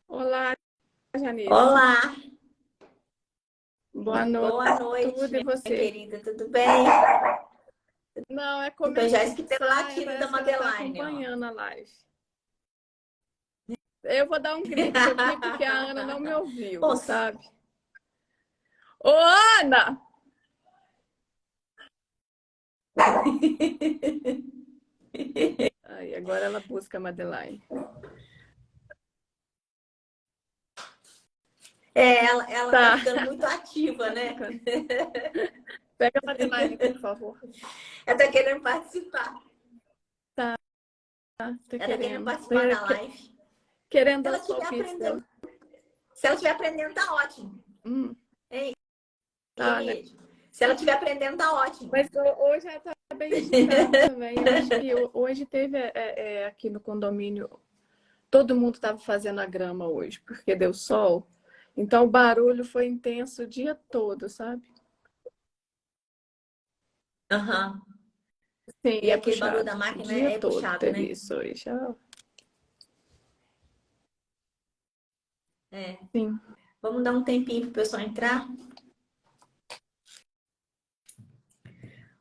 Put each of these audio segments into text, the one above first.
Olá, Janice. Olá, Boa noite. boa noite, Tudo e minha você? querida, tudo bem? Não, é Eu já escutei começar, o latido da parece que ela está Madeline, ó. acompanhando a live. Eu vou dar um grito aqui porque a Ana não me ouviu, Bom, sabe? Ô, Ana! Aí, agora ela busca a Madeline. ela tá Tá, ficando muito ativa, tá né? ficando. Pega a Madeline, por favor. Ela tá querendo participar. Tá, tá Ela tá querendo querendo. participar da live. Querendo Se dar ela os estiver palpites dela. aprendendo, se ela estiver aprendendo, tá ótimo. Hum, Hein, tá, né? Neide? Se ela estiver aprendendo, tá ótimo. Mas hoje ela tá bem agitada também. Eu acho que hoje teve aqui no condomínio. Todo mundo estava fazendo a grama hoje, porque deu sol. Então o barulho foi intenso o dia todo, sabe? Aham. Sim, E é aquele barulho puxado. da O máquina dia é todo puxado, teve né? isso hoje. Ah, É. sim. Vamos dar um tempinho pro pessoal entrar.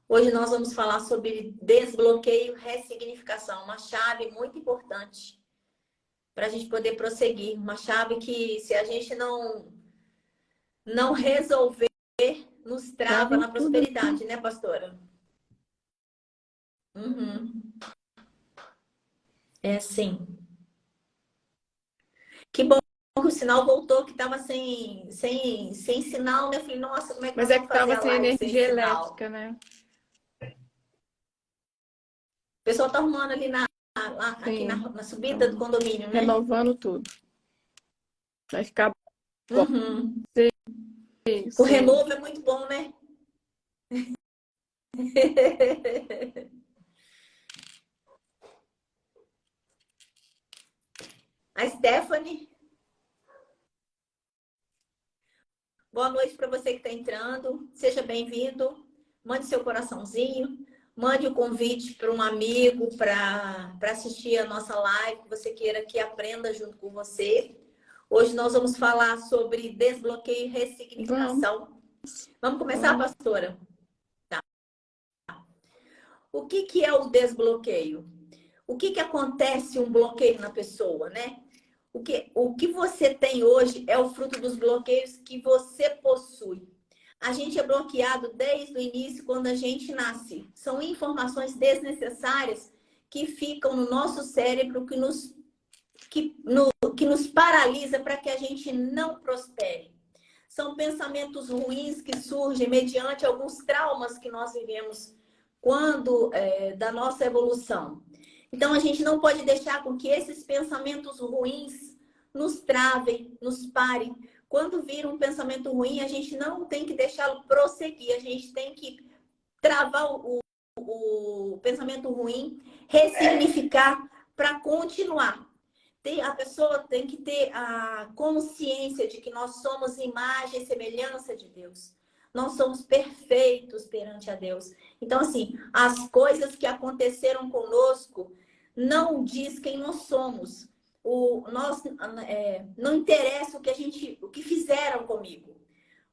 Hoje nós vamos falar sobre desbloqueio e ressignificação, uma chave muito importante para a gente poder prosseguir. Uma chave que, se a gente não resolver, nos Trava trava em na tudo. prosperidade, né, pastora? Uhum. É assim. Que bom que o sinal voltou, que estava sem sinal, né? Eu falei, nossa, como é que Mas nós é que vamos fazer tava a sem live sem energia sinal? elétrica, né? O pessoal tá arrumando ali aqui Sim. na subida do Então, condomínio, né? renovando tudo. Vai ficar bom. Uhum. Sim, O sim. renovo é muito bom, né? A Stephanie, boa noite para você que está entrando. Seja bem-vindo. Mande seu coraçãozinho. Mande o convite para um amigo para assistir a nossa live, que você queira que aprenda junto com você. Hoje nós vamos falar sobre desbloqueio e Vamos, ressignificação. Vamos começar, vamos. pastora? Tá. O que é o desbloqueio? O que acontece um bloqueio na pessoa, né? O que você tem hoje é o fruto dos bloqueios que você possui. A gente é bloqueado desde o início, quando a gente nasce. São informações desnecessárias que ficam no nosso cérebro, que nos paralisa para que a gente não prospere. São pensamentos ruins que surgem mediante alguns traumas que nós vivemos da nossa evolução. Então, a gente não pode deixar com que esses pensamentos ruins nos travem, nos parem. Quando vir um pensamento ruim, a gente não tem que deixá-lo prosseguir. A gente tem que travar o pensamento ruim, ressignificar para continuar. A pessoa tem que ter a consciência de que nós somos imagem e semelhança de Deus. Nós somos perfeitos perante a Deus. Então, assim, as coisas que aconteceram conosco não diz quem nós somos. Não interessa o que fizeram comigo.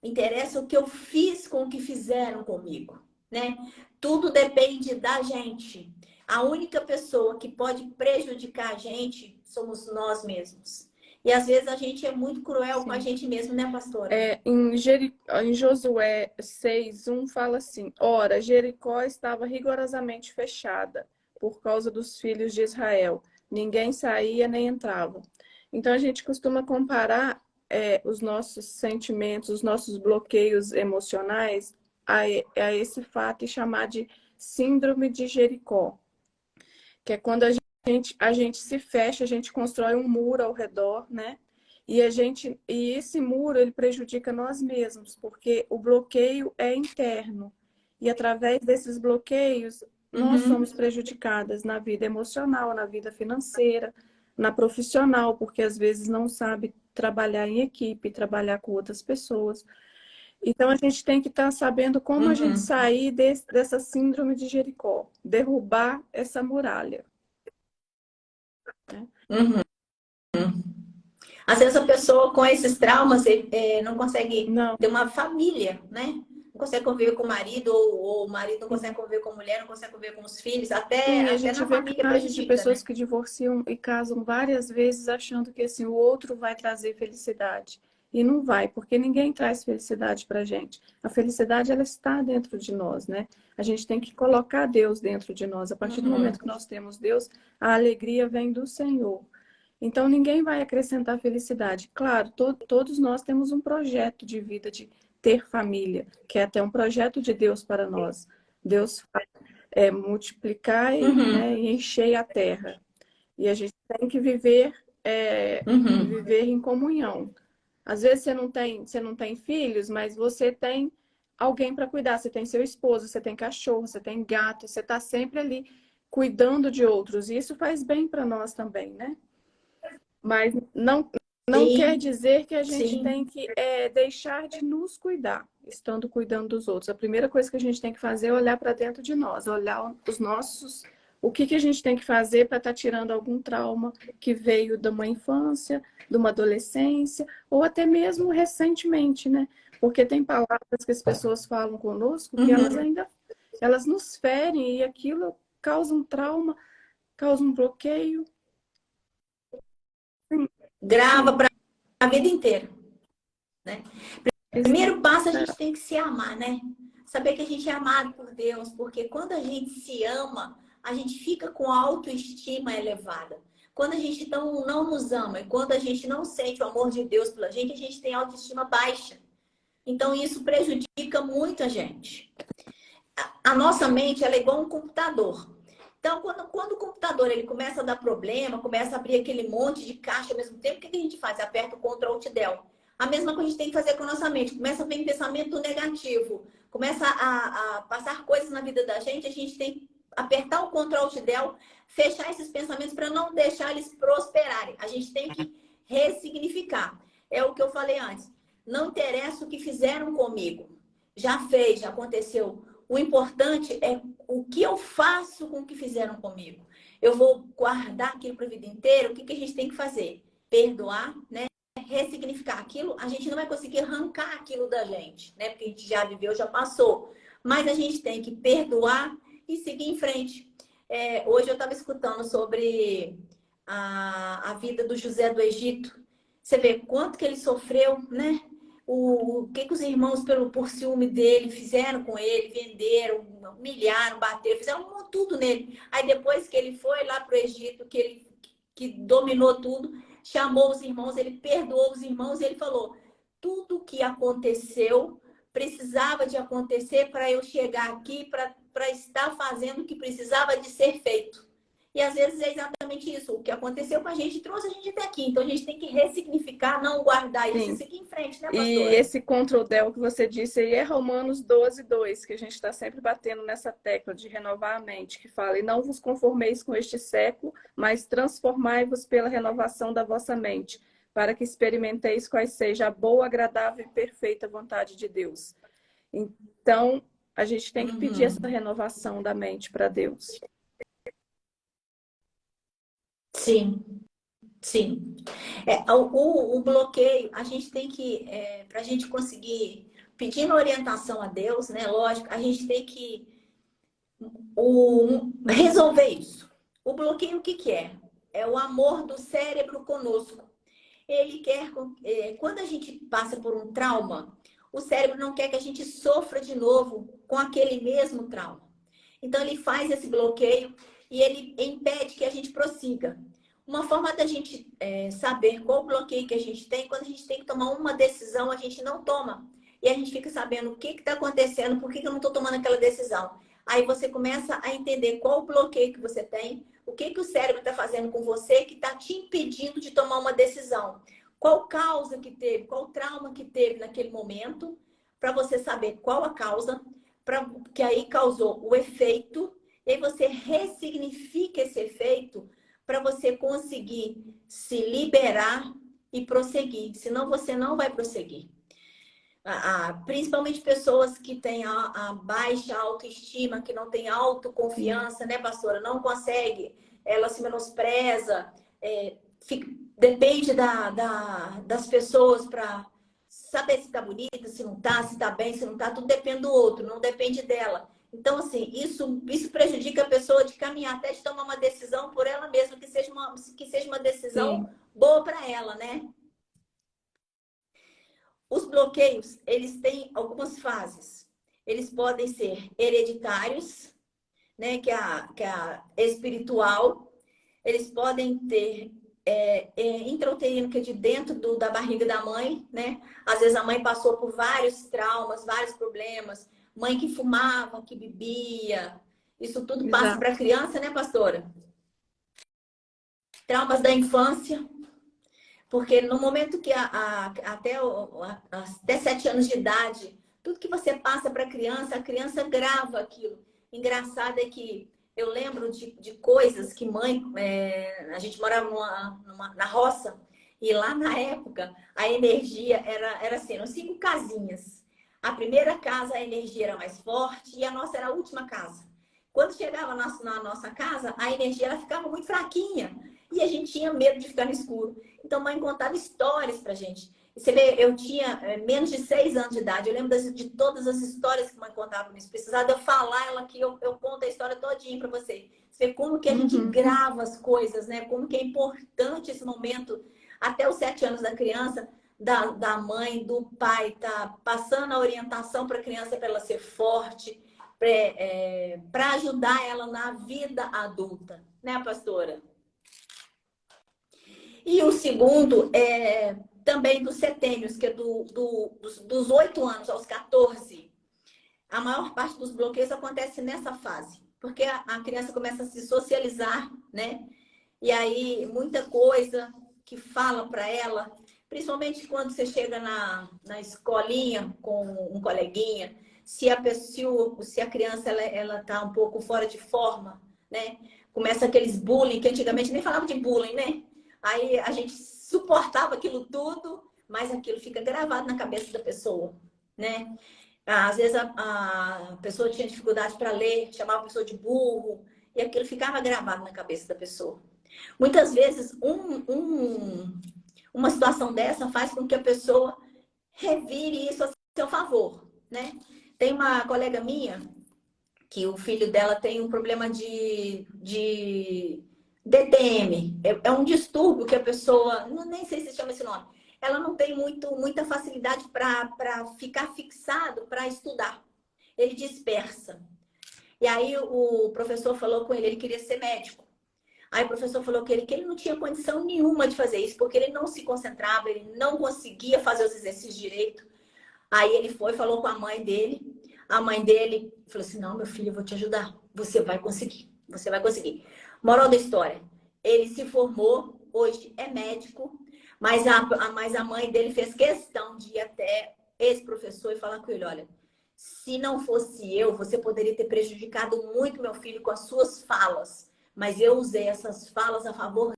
Interessa o que eu fiz com o que fizeram comigo, né? Tudo depende da gente. A única pessoa que pode prejudicar a gente somos nós mesmos. E às vezes a gente é muito cruel com a Sim. gente mesmo, né, pastora? Em Josué 6:1 fala assim: Ora, Jericó estava rigorosamente fechada por causa dos filhos de Israel. Ninguém saía nem entrava. Então a gente costuma comparar os nossos sentimentos, os nossos bloqueios emocionais a esse fato e chamar de síndrome de Jericó, que é quando a gente se fecha, a gente constrói um muro ao redor, né? E esse muro ele prejudica nós mesmos, porque o bloqueio é interno. E através desses bloqueios, nós somos Uhum, prejudicadas na vida emocional, na vida financeira, na profissional, porque às vezes não sabe trabalhar em equipe, trabalhar com outras pessoas. Então a gente tem que estar sabendo como a gente uhum. sair dessa síndrome de Jericó, derrubar essa muralha, né? Uhum. Às vezes a pessoa com esses traumas não consegue Não. ter uma família, né? Não consegue conviver com o marido, ou o marido não consegue conviver com a mulher, não consegue conviver com os filhos, Sim, a até gente na vê família casos de prejudica, pessoas né? que divorciam e casam várias vezes achando que assim, o outro vai trazer felicidade. E não vai, porque ninguém traz felicidade para a gente. A felicidade, ela está dentro de nós, né? A gente tem que colocar Deus dentro de nós. A partir do Uhum, momento que nós temos Deus, a alegria vem do Senhor. Então, ninguém vai acrescentar felicidade. Claro, todos nós temos um projeto de vida, de ter família, que é até um projeto de Deus para nós. Deus multiplicar uhum, né, e encher a terra. E a gente tem que viver, uhum. viver em comunhão. Às vezes você não tem filhos, mas você tem alguém para cuidar. Você tem seu esposo, você tem cachorro, você tem gato, você está sempre ali cuidando de outros. E isso faz bem para nós também, né? Mas não quer Sim, dizer que a gente tem sim. que deixar de nos cuidar, estando cuidando dos outros. A primeira coisa que a gente tem que fazer é olhar para dentro de nós, olhar os nossos, o que que a gente tem que fazer para estar tirando algum trauma que veio de uma infância, de uma adolescência, ou até mesmo recentemente, né? Porque tem palavras que as pessoas falam conosco que elas Uhum. ainda elas nos ferem e aquilo causa um trauma, causa um bloqueio. Sim, Grava sim, para a vida inteira, né? exato. Primeiro passo, a gente tem que se amar, né? Saber que a gente é amado por Deus, porque quando a gente se ama, a gente fica com a autoestima elevada. Quando a gente não nos ama e quando a gente não sente o amor de Deus pela gente, a gente tem autoestima baixa. Então, isso prejudica muito a gente. A nossa mente ela é igual um computador. Então, quando o computador ele começa a dar problema, começa a abrir aquele monte de caixa ao mesmo tempo, o que a gente faz? Aperta o Ctrl Alt Del. A mesma coisa a gente tem que fazer com a nossa mente. Começa a vir pensamento negativo, começa a passar coisas na vida da gente, a gente tem que apertar o Ctrl Alt Del, fechar esses pensamentos para não deixar eles prosperarem. A gente tem que ressignificar. É o que eu falei antes. Não interessa o que fizeram comigo. Já fez, já aconteceu. O importante é o que eu faço com o que fizeram comigo. Eu vou guardar aquilo para a vida inteira? O que a gente tem que fazer? Perdoar, né? Ressignificar aquilo. A gente não vai conseguir arrancar aquilo da gente, né? Porque a gente já viveu, já passou. Mas a gente tem que perdoar e seguir em frente. Hoje eu estava escutando sobre a vida do José do Egito. Você vê quanto que ele sofreu, né? O que os irmãos, por ciúme dele, fizeram com ele, venderam, humilharam, bateram, fizeram tudo nele. Aí depois que ele foi lá para o Egito, que dominou tudo, chamou os irmãos, ele perdoou os irmãos e ele falou: tudo que aconteceu precisava de acontecer para eu chegar aqui, para estar fazendo o que precisava de ser feito. E às vezes é exatamente isso. O que aconteceu com a gente trouxe a gente até aqui. Então a gente tem que ressignificar, não guardar isso e Sim. seguir em frente, né, E pastora? esse Ctrl Del que você disse aí é Romanos 12:2, que a gente está sempre batendo nessa tecla de renovar a mente, que fala: e não vos conformeis com este século, mas transformai-vos pela renovação da vossa mente, para que experimenteis quais seja a boa, agradável e perfeita vontade de Deus. Então, a gente tem que pedir essa Uhum. renovação da mente para Deus. Sim, sim. O bloqueio, a gente tem que, para a gente conseguir, pedindo orientação a Deus, né? Lógico, a gente tem que resolver isso. O bloqueio, o que que é? É o amor do cérebro conosco. Ele quer, quando a gente passa por um trauma, o cérebro não quer que a gente sofra de novo com aquele mesmo trauma. Então, ele faz esse bloqueio e ele impede que a gente prossiga. Uma forma da gente saber qual o bloqueio que a gente tem, quando a gente tem que tomar uma decisão, a gente não toma. E a gente fica sabendo o que está acontecendo, por que eu não estou tomando aquela decisão. Aí você começa a entender qual o bloqueio que você tem, o que o cérebro está fazendo com você que está te impedindo de tomar uma decisão. Qual causa que teve, qual trauma que teve naquele momento, para você saber qual a causa, que aí causou o efeito, e aí você ressignifica esse efeito para você conseguir se liberar e prosseguir. Senão você não vai prosseguir. Principalmente pessoas que têm a baixa autoestima, que não têm Sim. autoconfiança, né, pastora? Não consegue, ela se menospreza, depende das pessoas para saber se tá bonita, se não tá, se tá bem, se não tá, tudo depende do outro, não depende dela. Então, assim, isso prejudica a pessoa de caminhar, até de tomar uma decisão por ela mesma, que seja uma decisão Sim, boa para ela, né? Os bloqueios, eles têm algumas fases. Eles podem ser hereditários, né, que é a espiritual. Eles podem ter intrauterino, que é de dentro da barriga da mãe, né? Às vezes a mãe passou por vários traumas, vários problemas. Mãe que fumava, que bebia. Isso tudo passa para a exato. criança, né, pastora? Traumas da infância. Porque no momento que até 7 anos de idade, tudo que você passa para a criança grava aquilo. Engraçado é que eu lembro de coisas que a gente morava na roça, e lá na época a energia era assim, eram 5 casinhas. A primeira casa a energia era mais forte e a nossa era a última casa. Quando chegava na nossa casa, a energia ela ficava muito fraquinha e a gente tinha medo de ficar no escuro. Então, mãe contava histórias pra gente. E você vê, eu tinha menos de 6 anos de idade. Eu lembro de todas as histórias que mãe contava pra mim. Se precisar de eu falar ela aqui, eu conto a história todinha pra você. Você vê como que a gente Uhum. grava as coisas, né? Como que é importante esse momento, até os 7 anos da criança, da mãe, do pai, tá passando a orientação para a criança para ela ser forte, para ajudar ela na vida adulta, né, pastora? E o segundo é também dos setênios, que é dos 8 anos aos 14. A maior parte dos bloqueios acontece nessa fase, porque a criança começa a se socializar, né? E aí, muita coisa que fala para ela, principalmente quando você chega na escolinha com um coleguinha, se a criança ela tá um pouco fora de forma, né? Começa aqueles bullying, que antigamente nem falava de bullying, né? Aí a gente suportava aquilo tudo, mas aquilo fica gravado na cabeça da pessoa, né? Às vezes a pessoa tinha dificuldade para ler, chamava a pessoa de burro, e aquilo ficava gravado na cabeça da pessoa. Muitas vezes, uma situação dessa faz com que a pessoa revire isso a seu favor, né? Tem uma colega minha que o filho dela tem um problema de DTM. É um distúrbio que a pessoa, nem sei se chama esse nome, ela não tem muita facilidade para ficar fixado para estudar. Ele dispersa. E aí o professor falou com ele, ele queria ser médico. Aí o professor falou que ele não tinha condição nenhuma de fazer isso, porque ele não se concentrava, ele não conseguia fazer os exercícios direito. Aí ele foi, falou com a mãe dele. A mãe dele falou assim: não, meu filho, eu vou te ajudar. Você vai conseguir. Você vai conseguir. Moral da história: ele se formou, hoje é médico, mas a mãe dele fez questão de ir até esse professor e falar com ele: olha, se não fosse eu, você poderia ter prejudicado muito meu filho com as suas falas. Mas eu usei essas falas a favor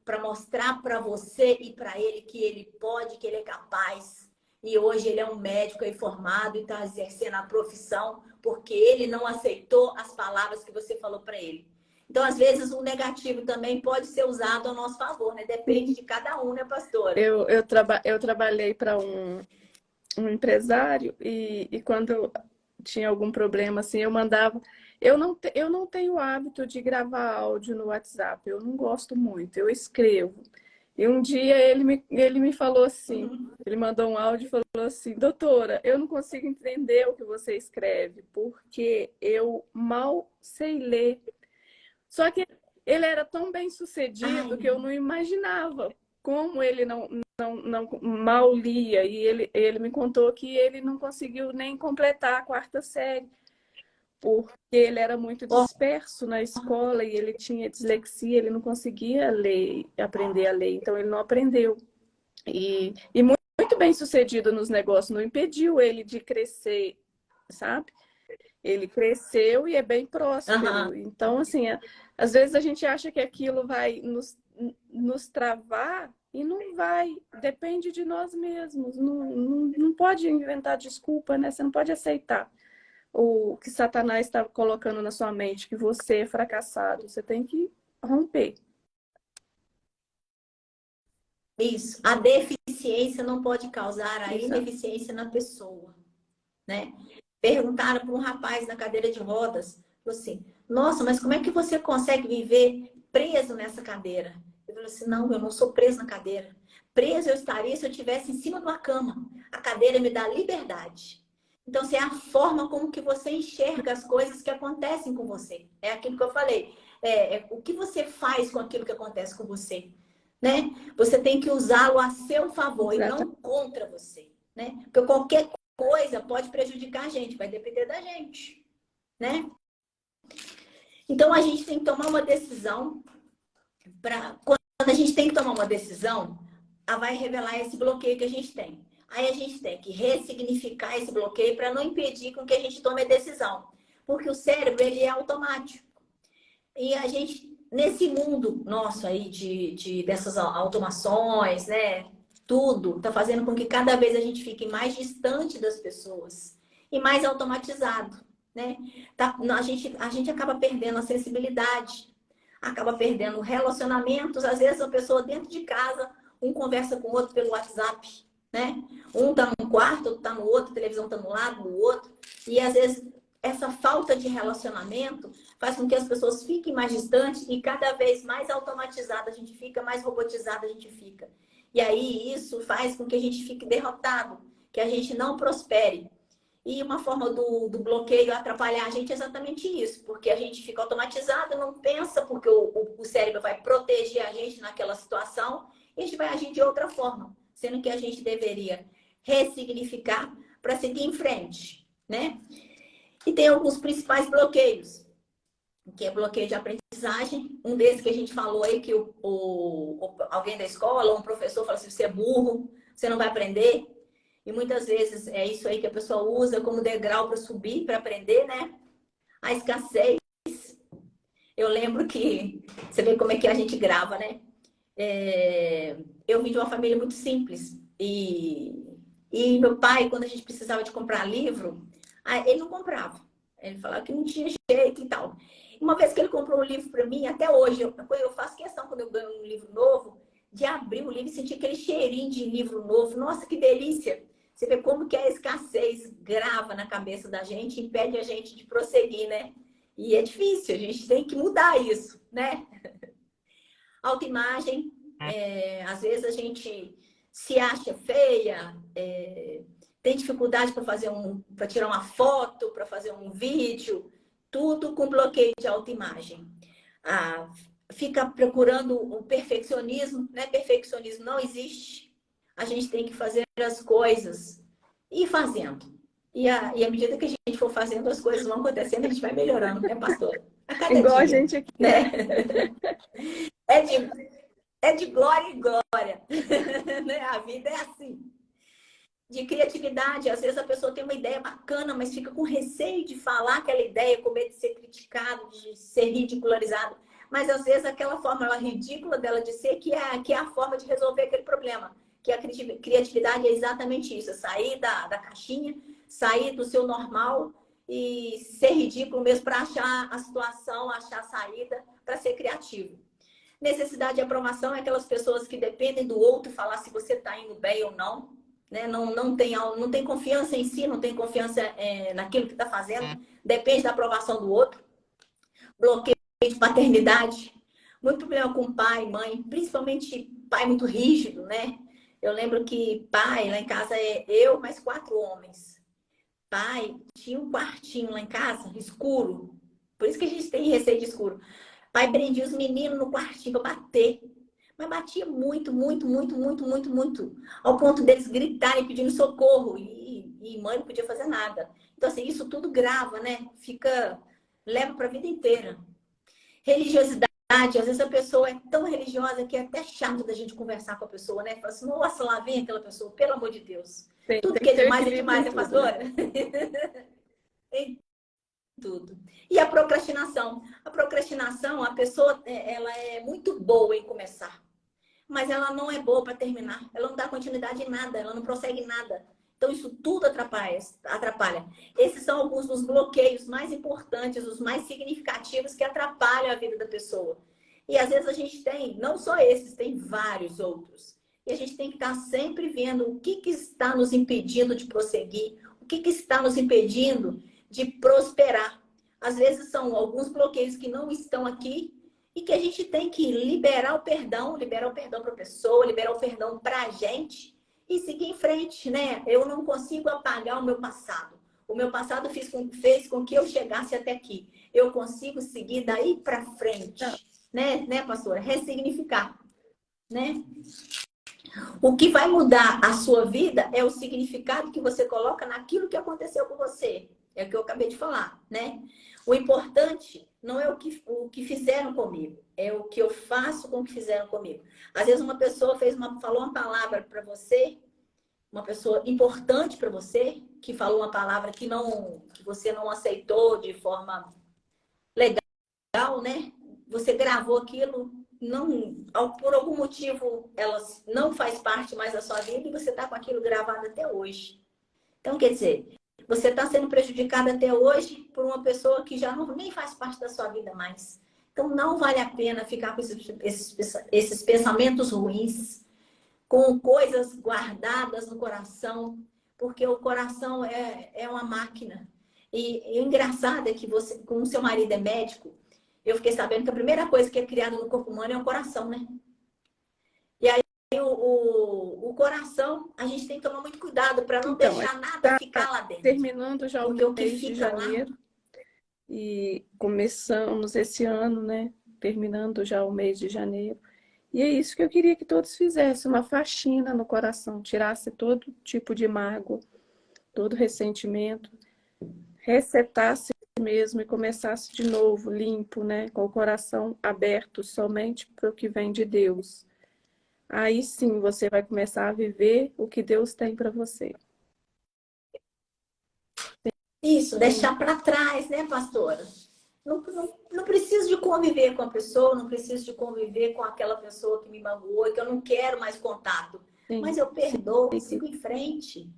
para mostrar para você e para ele que ele pode, que ele é capaz. E hoje ele é um médico aí formado e está exercendo a profissão porque ele não aceitou as palavras que você falou para ele. Então, às vezes, o negativo também pode ser usado a nosso favor, né? Depende de cada um, né, pastora? Eu trabalhei para um empresário e quando eu tinha algum problema assim, eu mandava. Eu não tenho o hábito de gravar áudio no WhatsApp, eu não gosto muito, eu escrevo. E um dia ele me falou assim, Uhum. ele mandou um áudio e falou assim, doutora, eu não consigo entender o que você escreve, porque eu mal sei ler. Só que ele era tão bem Ai, sucedido que eu não imaginava como ele não mal lia. E ele me contou que ele não conseguiu nem completar a quarta série, porque ele era muito ó, disperso na escola e ele tinha dislexia, ele não conseguia ler, aprender a ler, então ele não aprendeu. E muito bem sucedido nos negócios, não impediu ele de crescer, sabe? Ele cresceu e é bem aham. próspero. Então, assim, às vezes a gente acha que aquilo vai nos travar e não vai. Depende de nós mesmos. Não pode inventar desculpa, né? Você não pode aceitar o que Satanás está colocando na sua mente, que você é fracassado. Você tem que romper. Isso. A deficiência não pode causar a Exato. ineficiência na pessoa, né? Perguntaram para um rapaz na cadeira de rodas, falou assim, nossa, mas como é que você consegue viver preso nessa cadeira? Ele falou assim, não, eu não sou preso na cadeira. Preso eu estaria se eu estivesse em cima de uma cama. A cadeira me dá liberdade. Então, assim, é a forma como que você enxerga as coisas que acontecem com você. É aquilo que eu falei. É o que você faz com aquilo que acontece com você, né? Você tem que usá-lo a seu favor e não Exatamente. contra você, né? Porque qualquer coisa pode prejudicar a gente, vai depender da gente, né? Então a gente tem que tomar uma decisão quando a gente tem que tomar uma decisão, ela vai revelar esse bloqueio que a gente tem. Aí a gente tem que ressignificar esse bloqueio para não impedir com que a gente tome a decisão. Porque o cérebro, ele é automático. E a gente, nesse mundo nosso aí dessas automações, né? Tudo está fazendo com que cada vez a gente fique mais distante das pessoas e mais automatizado, né? A gente acaba perdendo a sensibilidade, acaba perdendo relacionamentos. Às vezes a pessoa dentro de casa, um conversa com o outro pelo WhatsApp, né? Um tá num quarto, outro tá no outro, a televisão tá no lado, no outro. E às vezes essa falta de relacionamento faz com que as pessoas fiquem mais distantes e cada vez mais automatizada a gente fica, mais robotizada a gente fica. E aí isso faz com que a gente fique derrotado, que a gente não prospere. E uma forma do bloqueio atrapalhar a gente é exatamente isso, porque a gente fica automatizado, não pensa, porque o cérebro vai proteger a gente naquela situação e a gente vai agir de outra forma, sendo que a gente deveria ressignificar para seguir em frente, né? E tem alguns principais bloqueios, que é bloqueio de aprendizagem. Um desses que a gente falou aí, que alguém da escola, um professor fala assim, você é burro, você não vai aprender. E muitas vezes é isso aí que a pessoa usa como degrau para subir, para aprender, né? A escassez. Eu lembro que, você vê como é que a gente grava, né? Eu vim de uma família muito simples. E meu pai, quando a gente precisava de comprar livro, ele não comprava. Ele falava que não tinha jeito e tal. Uma vez que ele comprou um livro para mim, até hoje, eu faço questão, quando eu ganho um livro novo, de abrir o livro e sentir aquele cheirinho de livro novo. Nossa, que delícia! Você vê como que a escassez grava na cabeça da gente, impede a gente de prosseguir, né? E é difícil, a gente tem que mudar isso, né? Autoimagem, às vezes a gente se acha feia, tem dificuldade para tirar uma foto, para fazer um vídeo, tudo com bloqueio de autoimagem. Fica procurando o perfeccionismo, né? Perfeccionismo não existe. A gente tem que fazer as coisas e ir fazendo. E à medida que a gente for fazendo, as coisas vão acontecendo, a gente vai melhorando, né, pastor? A cada Igual a dia, gente aqui, né? né? É de, é de glória em glória. Né? A vida é assim. De criatividade, às vezes a pessoa tem uma ideia bacana, mas fica com receio de falar aquela ideia, com medo de ser criticado, de ser ridicularizado. Mas às vezes aquela forma ridícula dela de ser que é a forma de resolver aquele problema. Que a criatividade é exatamente isso, sair da caixinha, sair do seu normal e ser ridículo mesmo para achar a situação, achar a saída, para ser criativo. Necessidade de aprovação é aquelas pessoas que dependem do outro falar se você está indo bem ou não. Né? Não tem confiança em si, não tem confiança naquilo que está fazendo. Depende da aprovação do outro. Bloqueio de paternidade. Muito problema com pai, mãe. Principalmente pai muito rígido, né? Eu lembro que pai, lá em casa, é eu mais 4 homens. Pai tinha um quartinho lá em casa, escuro. Por isso que a gente tem receio de escuro. Pai prendia os meninos no quartinho para bater. Mas batia muito, muito, muito, muito, muito, muito. Ao ponto deles gritarem pedindo socorro. E mãe não podia fazer nada. Então, assim, isso tudo grava, né? Leva para a vida inteira. Religiosidade. Às vezes a pessoa é tão religiosa que é até chato da gente conversar com a pessoa, né? Fala assim, nossa, lá vem aquela pessoa, pelo amor de Deus. Tudo Tem que que ter é equilíbrio demais, em né, tudo, né? pastora? Tudo. E a procrastinação. A procrastinação, a pessoa, ela é muito boa em começar, mas ela não é boa para terminar. Ela não dá continuidade em nada, ela não prossegue em nada. Então, isso tudo atrapalha. Esses são alguns dos bloqueios mais importantes, os mais significativos que atrapalham a vida da pessoa. E às vezes a gente tem, não só esses, tem vários outros. E a gente tem que estar sempre vendo o que está nos impedindo de prosseguir, o que está nos impedindo de prosperar. Às vezes são alguns bloqueios que não estão aqui e que a gente tem que liberar o perdão para a pessoa, liberar o perdão para a gente e seguir em frente, né? Eu não consigo apagar o meu passado. O meu passado fez com que eu chegasse até aqui. Eu consigo seguir daí para frente, né, pastora? Ressignificar, né? O que vai mudar a sua vida é o significado que você coloca naquilo que aconteceu com você. É o que eu acabei de falar, né? O importante não é o que fizeram comigo, é o que eu faço com o que fizeram comigo. Às vezes uma pessoa falou uma palavra para você, uma pessoa importante para você, que falou uma palavra que você não aceitou de forma legal, né? Você gravou aquilo, por algum motivo ela não faz parte mais da sua vida e você está com aquilo gravado até hoje. Então, quer dizer, você está sendo prejudicado até hoje por uma pessoa que já nem faz parte da sua vida mais. Então, não vale a pena ficar com esses pensamentos ruins, com coisas guardadas no coração, porque o coração é uma máquina. E o engraçado é que você, como seu marido é médico, eu fiquei sabendo que a primeira coisa que é criada no corpo humano é o coração, né? E aí o coração, a gente tem que tomar muito cuidado para não deixar nada ficar lá dentro. Terminando já porque o mês de janeiro e começamos esse ano, né? Terminando já o mês de janeiro. E é isso que eu queria que todos fizessem, uma faxina no coração, tirasse todo tipo de mágoa, todo ressentimento, resetasse mesmo e começasse de novo, limpo, né? Com o coração aberto somente para o que vem de Deus. Aí sim você vai começar a viver o que Deus tem para você. Isso, deixar para trás, né, pastora? Não preciso de conviver com a pessoa, não preciso de conviver com aquela pessoa que me magoou, que eu não quero mais contato. Sim. Mas eu perdoo, sigo em frente,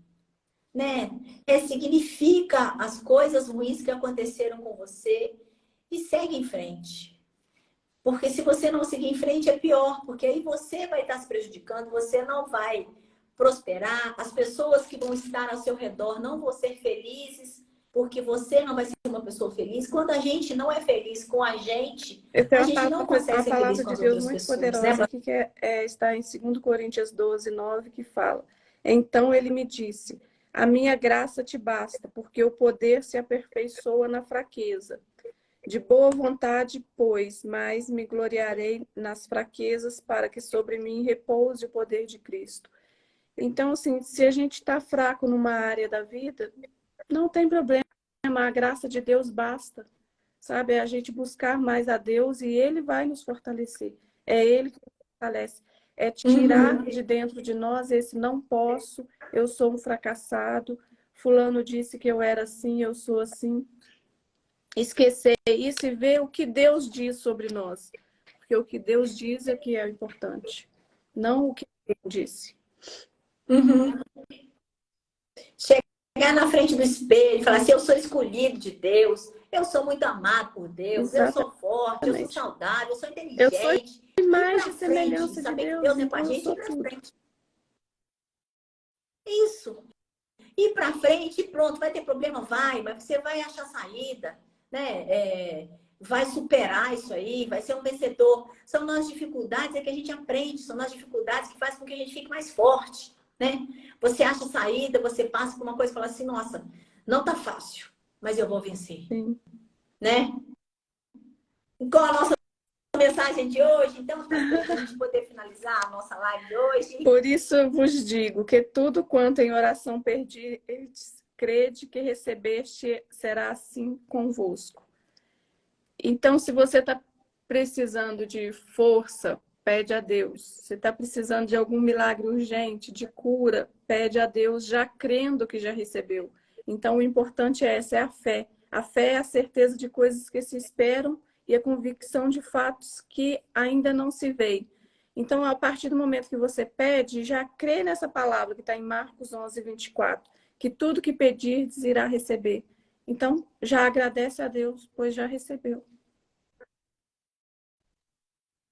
né? Ressignifica as coisas ruins que aconteceram com você e segue em frente. Porque se você não seguir em frente é pior, porque aí você vai estar se prejudicando, você não vai prosperar, as pessoas que vão estar ao seu redor não vão ser felizes, porque você não vai ser uma pessoa feliz. Quando a gente não é feliz com a gente não consegue ser feliz com as outras pessoas. Poderosa, né? Que está em 2 Coríntios 12:9, que fala: Então ele me disse, a minha graça te basta, porque o poder se aperfeiçoa na fraqueza. De boa vontade, pois, mas me gloriarei nas fraquezas, para que sobre mim repouse o poder de Cristo. Então, assim, se a gente está fraco numa área da vida, não tem problema, a graça de Deus basta, sabe? É a gente buscar mais a Deus e Ele vai nos fortalecer. É Ele que nos fortalece. É tirar de dentro de nós esse não posso, eu sou um fracassado, fulano disse que eu era assim, eu sou assim. Esquecer isso e ver o que Deus diz sobre nós. Porque o que Deus diz é que é importante, não o que ele disse. Chegar na frente do espelho e falar assim, eu sou escolhido de Deus, eu sou muito amado por Deus, eu sou forte, eu sou saudável, eu sou inteligente. Eu sou imagem e semelhança de Deus, que Deus é com a gente, ir pra frente. Isso. Ir pra frente e pronto, vai ter problema? Vai, mas você vai achar saída, né? Vai superar isso aí, vai ser um vencedor. São nas dificuldades que a gente aprende, são nas dificuldades que faz com que a gente fique mais forte, né? Você acha saída, você passa por uma coisa e fala assim, nossa, não tá fácil, mas eu vou vencer. Sim. Né? Qual a nossa mensagem de hoje? Então, para a gente poder finalizar a nossa live de hoje. Por isso eu vos digo que tudo quanto em oração perdides, crede que recebeste, será assim convosco. Então, se você está precisando de força, pede a Deus. Se está precisando de algum milagre urgente, de cura, pede a Deus, já crendo que já recebeu. Então, o importante é essa, é a fé. A fé é a certeza de coisas que se esperam e a convicção de fatos que ainda não se veem. Então, a partir do momento que você pede, já crê nessa palavra que está em Marcos 11:24, que tudo que pedirdes irá receber. Então, já agradece a Deus, pois já recebeu.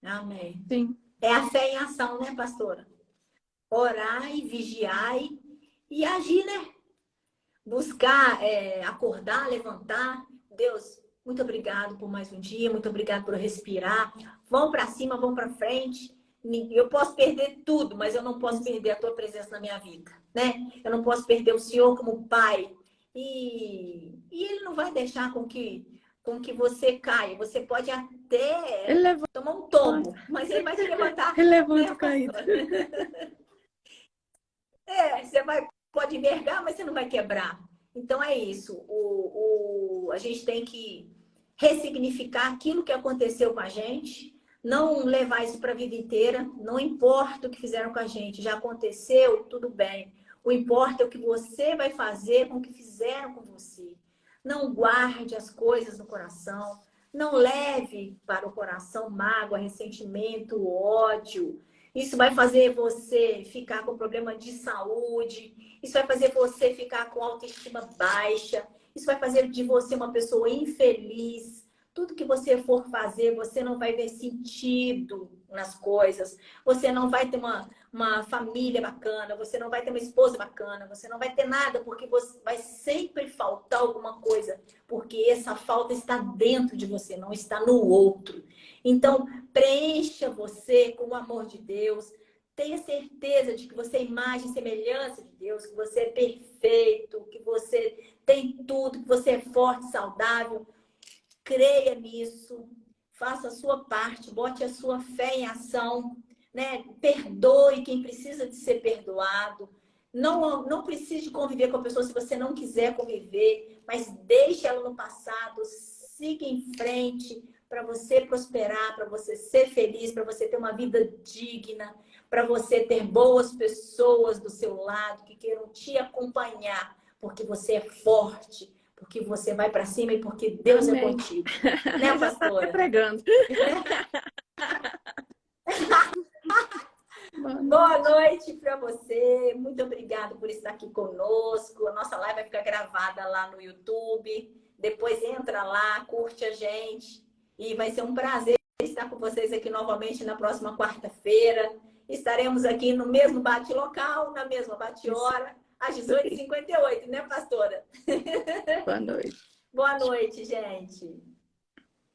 Amém. Sim. É a fé em ação, né, pastora? Orai, vigiai e agir, né? Buscar, acordar, levantar. Deus, muito obrigado por mais um dia, muito obrigado por respirar. Vão para cima, vão para frente. Eu posso perder tudo, mas eu não posso perder a tua presença na minha vida, né? Eu não posso perder o Senhor como Pai. E Ele não vai deixar com que você caia. Você pode Ele até levanta, tomar um tombo, mas Ele vai te levantar, ele levanta né, o caído. pastor? Você pode envergar, mas você não vai quebrar. Então é isso. A gente tem que ressignificar aquilo que aconteceu com a gente, não levar isso para a vida inteira. Não importa o que fizeram com a gente, já aconteceu, tudo bem. O importa é o que você vai fazer com o que fizeram com você. Não guarde as coisas no coração. Não leve para o coração mágoa, ressentimento, ódio. Isso vai fazer você ficar com problema de saúde. Isso vai fazer você ficar com autoestima baixa. Isso vai fazer de você uma pessoa infeliz. Tudo que você for fazer, você não vai ver sentido nas coisas. Você não vai ter uma família bacana. Você não vai ter uma esposa bacana. Você não vai ter nada, porque você vai sempre faltar alguma coisa. Porque essa falta está dentro de você, não está no outro. Então, preencha você com o amor de Deus. Tenha certeza de que você é imagem e semelhança de Deus, que você é perfeito, que você tem tudo, que você é forte, saudável. Creia nisso. Faça a sua parte, bote a sua fé em ação, né? Perdoe quem precisa de ser perdoado. Não precise conviver com a pessoa se você não quiser conviver, mas deixe ela no passado, siga em frente para você prosperar, para você ser feliz, para você ter uma vida digna, para você ter boas pessoas do seu lado que queiram te acompanhar, porque você é forte, porque você vai para cima e porque Deus é Amém. contigo. Né, Já está até pastora? pregando. Boa noite para você. Muito obrigada por estar aqui conosco. A nossa live vai ficar gravada lá no YouTube. Depois entra lá, curte a gente. E vai ser um prazer estar com vocês aqui novamente na próxima quarta-feira. Estaremos aqui no mesmo bate-local, na mesma bate-hora, às 18h58, né, pastora? Boa noite. Boa noite, gente.